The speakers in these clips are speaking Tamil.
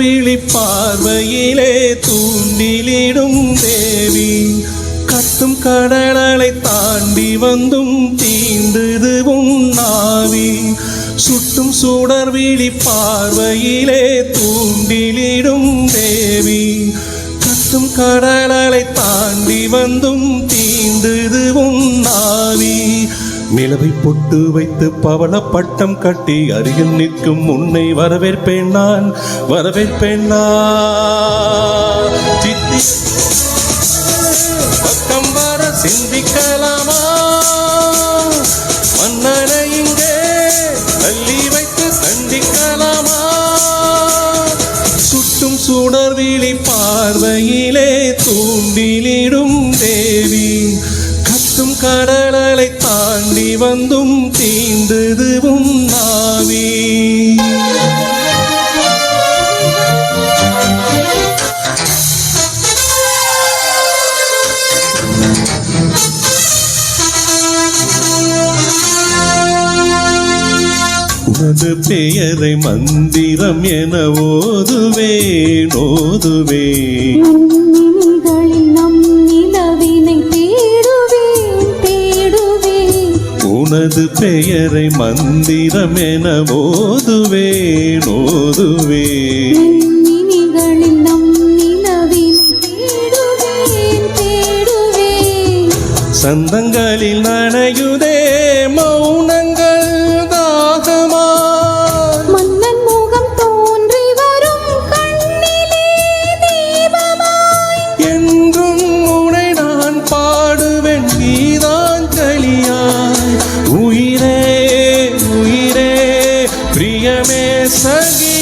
விழி பார்வையிலே தூண்டிலிடும் தேவி கத்தும் கடலை தாண்டி வந்தும் தீண்டுதுவும் நாவி சுட்டும் சுடர் விழி பார்வையிலே தூண்டிலிடும் தேவி கத்தும் கடலை தாண்டி வந்தும் தீண்டுதுவும் நாவி நிலவை பொட்டு வைத்து பவள பட்டம் கட்டி அருகில் நிற்கும் உன்னை வரவேற்பேன் நான் சித்தி பக்கம் வர சிந்திக்கலாமா மன்னனை இங்கே தள்ளி வைத்து சந்திக்கலாமா சுட்டும் சுடர் விழி பார்வையிலே தூண்டிலிடும் தேவி கத்தும் கடலை தாண்டி வந்தும் தீண்டுதுவும் நாவி உனது பெயரை மந்திரம் என ஓதுவேன் உனது பெயரை மந்திரம் என ஓதுவேன் சந்தங்களில் நனையுதே மௌனங்கள் தாகமா மன்னன் முகம் தோன்றி வரும் கண்ணிலே தீபமாய் என்றும் உனை நான் பாடுவேன் கீதாஞ்சலியாய் உயிரே உயிரே பிரியமே சகி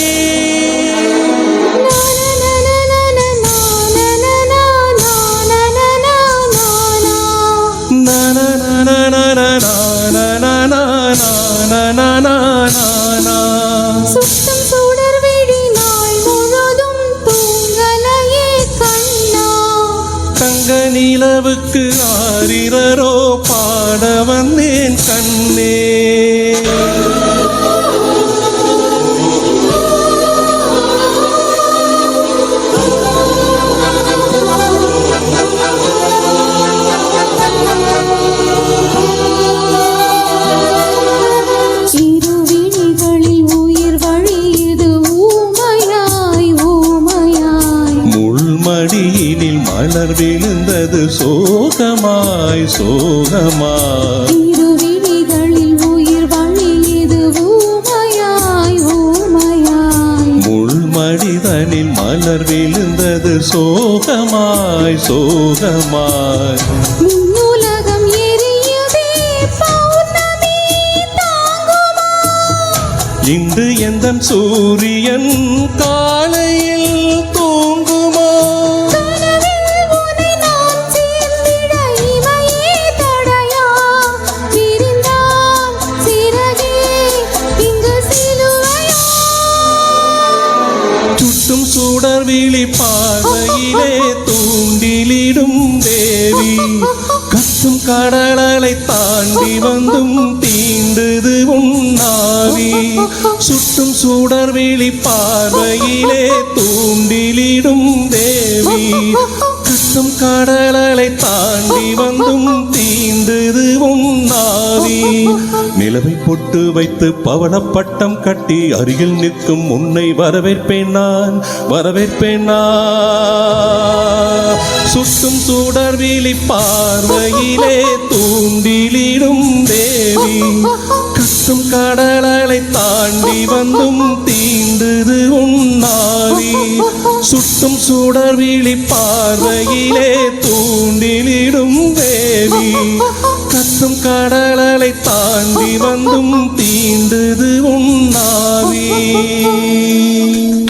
சுத்தம் சுடர் விழி நாள் முழுதும் தூங்கலையே கண்ணா தங்க நிலவுக்கு ஆரிரரோ பாட வந்தேன் கண்ணே மடியினில் மலர் விழுந்தது சோகமாய் இருவிழிகளில் உயிர் வழியது ஊமையாய் முள்மடிதனில் மலர் விழுந்தது சோகமாய் உலகம் எரியுதே பௌர்ணமி தாங்குமா இன்று எந்தன் சூரியன் காலையில் தூங்குமோ சுட்டும் சுடர் விழி பார்வையிலே தூண்டிலிடும் தேவி கத்தும் கடலை தாண்டி வந்தும் தீண்டுதுவும் நாவி சுட்டும் சுடர் விழி பார்வையிலே தூண்டிலிடும் தேவி கத்தும் கடலை தாண்டி வந்தும் தீண்டுதுவும் நாவி நிலவை பொட்டு வைத்து பவள பட்டம் கட்டி அருகில் நிற்கும் உன்னை வரவேற்பேன் நான் சுட்டும் சுடர் விழி பார்வையிலே தூண்டிலிடும் தேவி கத்தும் கடலை தாண்டி வந்தும் தீண்டுதுவும் நாவி சுட்டும் சுடர் விழி பார்வையிலே தூண்டிலிடும் தேவி கத்தும் கடலை தாண்டி வந்தும் தீண்டுதுவும் நாவி